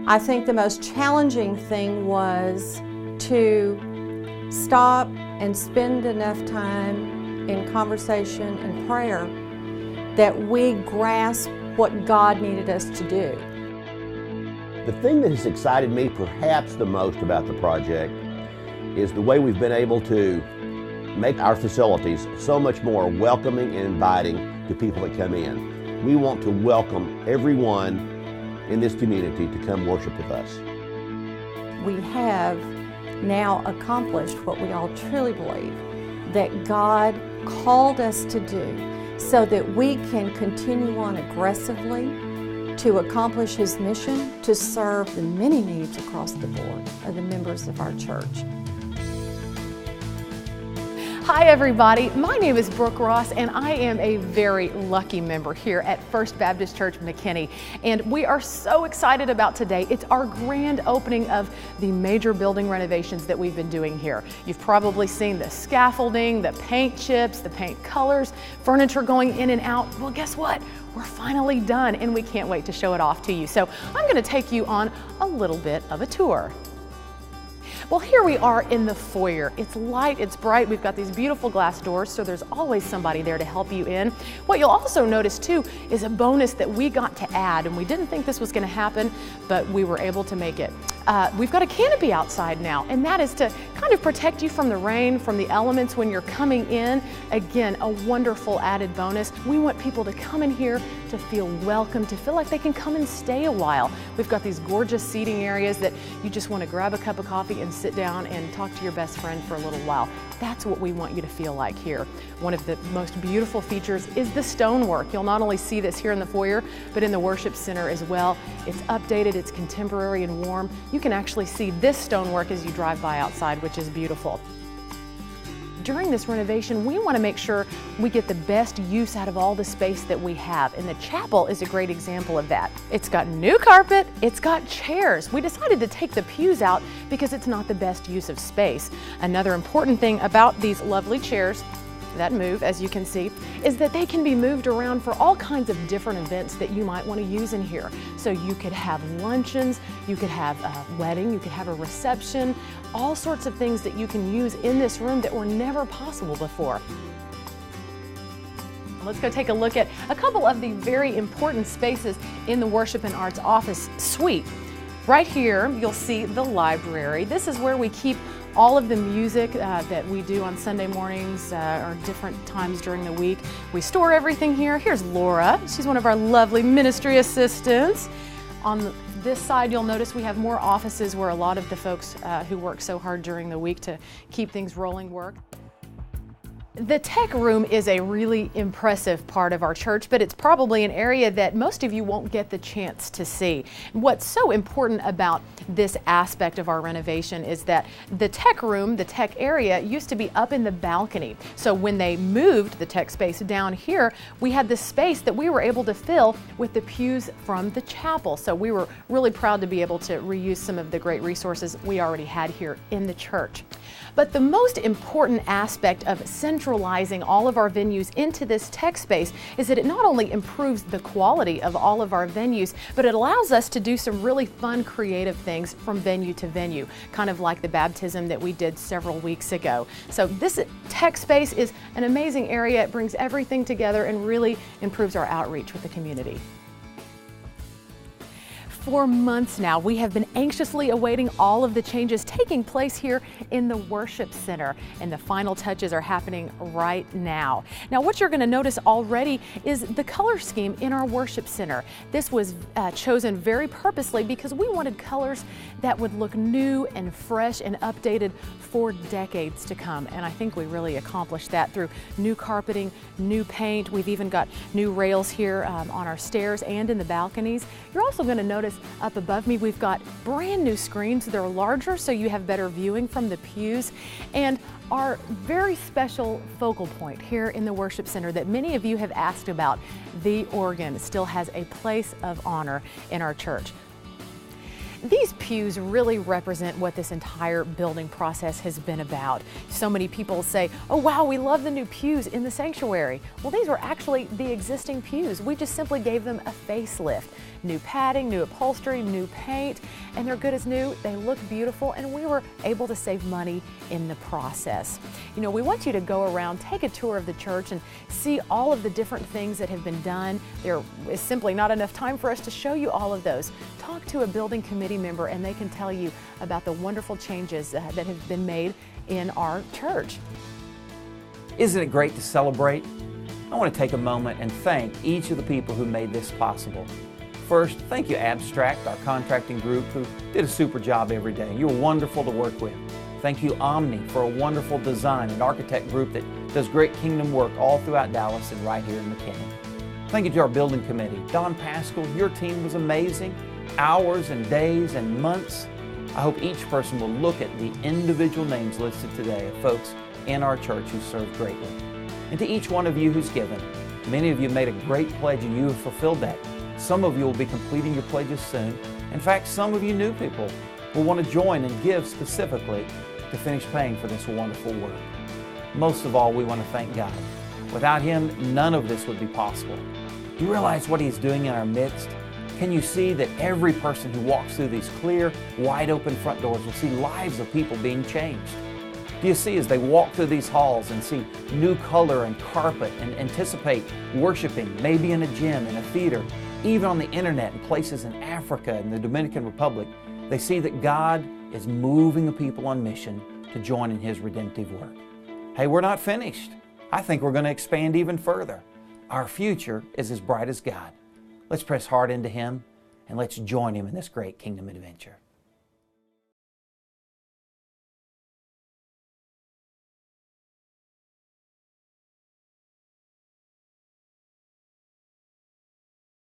I think the most challenging thing was to stop and spend enough time in conversation and prayer that we grasp what God needed us to do. The thing that has excited me perhaps the most about the project is the way we've been able to make our facilities so much more welcoming and inviting to people that come in. We want to welcome everyone in this community to come worship with us. We have now accomplished what we all truly believe that God called us to do, so that we can continue on aggressively to accomplish His mission to serve the many needs across the board of the members of our church. Hi everybody, my name is Brooke Ross and I am a very lucky member here at First Baptist Church McKinney, and we are so excited about today. It's our grand opening of the major building renovations that we've been doing here. You've probably seen the scaffolding, the paint chips, the paint colors, furniture going in and out. Well, guess what? We're finally done and we can't wait to show it off to you. So I'm going to take you on a little bit of a tour. Well, here we are in the foyer. It's light, it's bright. We've got these beautiful glass doors, so there's always somebody there to help you in. What you'll also notice too is a bonus that we got to add, and we didn't think this was going to happen, but we were able to make it. We've got a canopy outside now, and that is to kind of protect you from the rain, from the elements when you're coming in. Again, a wonderful added bonus. We want people to come in here to feel welcome, to feel like they can come and stay a while. We've got these gorgeous seating areas that you just want to grab a cup of coffee and sit down and talk to your best friend for a little while. That's what we want you to feel like here. One of the most beautiful features is the stonework. You'll not only see this here in the foyer, but in the worship center as well. It's updated, it's contemporary and warm. You can actually see this stonework as you drive by outside, which is beautiful. During this renovation, we want to make sure we get the best use out of all the space that we have, and the chapel is a great example of that. It's got new carpet, it's got chairs. We decided to take the pews out because it's not the best use of space. Another important thing about these lovely chairs that move, as you can see, is that they can be moved around for all kinds of different events that you might want to use in here. So you could have luncheons, you could have a wedding, you could have a reception, all sorts of things that you can use in this room that were never possible before. Let's go take a look at a couple of the very important spaces in the Worship and Arts Office suite. Right here, you'll see the library. This is where we keep all of the music that we do on Sunday mornings or different times during the week. We store everything here. Here's Laura. She's one of our lovely ministry assistants. On this side, you'll notice we have more offices where a lot of the folks who work so hard during the week to keep things rolling work. The tech room is a really impressive part of our church, but it's probably an area that most of you won't get the chance to see. What's so important about this aspect of our renovation is that the tech room, the tech area, used to be up in the balcony. So when they moved the tech space down here, we had this space that we were able to fill with the pews from the chapel. So we were really proud to be able to reuse some of the great resources we already had here in the church. But the most important aspect of centralizing all of our venues into this tech space is that it not only improves the quality of all of our venues, but it allows us to do some really fun, creative things from venue to venue, kind of like the baptism that we did several weeks ago. So this tech space is an amazing area. It brings everything together and really improves our outreach with the community. For months now, we have been anxiously awaiting all of the changes taking place here in the Worship Center, and the final touches are happening right now. Now, what you're going to notice already is the color scheme in our Worship Center. This was chosen very purposely because we wanted colors that would look new and fresh and updated for decades to come, and I think we really accomplished that through new carpeting, new paint. We've even got new rails here on our stairs and in the balconies. You're also going to notice up above me, we've got brand new screens. They're larger, so you have better viewing from the pews. And our very special focal point here in the Worship Center that many of you have asked about, the organ, still has a place of honor in our church. These pews really represent what this entire building process has been about. So many people say, oh wow, we love the new pews in the sanctuary. Well, these were actually the existing pews. We just simply gave them a facelift. New padding, new upholstery, new paint, and they're good as new. They look beautiful, and we were able to save money in the process. You know, we want you to go around, take a tour of the church, and see all of the different things that have been done. There is simply not enough time for us to show you all of those. Talk to a building committee member, and they can tell you about the wonderful changes that have been made in our church. Isn't it great to celebrate? I want to take a moment and thank each of the people who made this possible. First, thank you Abstract, our contracting group, who did a super job every day. You're wonderful to work with. Thank you Omni for a wonderful design and architect group that does great kingdom work all throughout Dallas and right here in McKinney. Thank you to our building committee. Don Pascal, your team was amazing. Hours and days and months. I hope each person will look at the individual names listed today of folks in our church who served greatly. And to each one of you who's given, many of you made a great pledge and you have fulfilled that. Some of you will be completing your pledges soon. In fact, some of you new people will want to join and give specifically to finish paying for this wonderful work. Most of all, we want to thank God. Without Him, none of this would be possible. Do you realize what He's doing in our midst? Can you see that every person who walks through these clear, wide open front doors will see lives of people being changed? Do you see as they walk through these halls and see new color and carpet and anticipate worshiping, maybe in a gym, in a theater, even on the internet in places in Africa and the Dominican Republic, they see that God is moving the people on mission to join in His redemptive work. Hey, we're not finished. I think we're going to expand even further. Our future is as bright as God. Let's press hard into Him and let's join Him in this great kingdom adventure.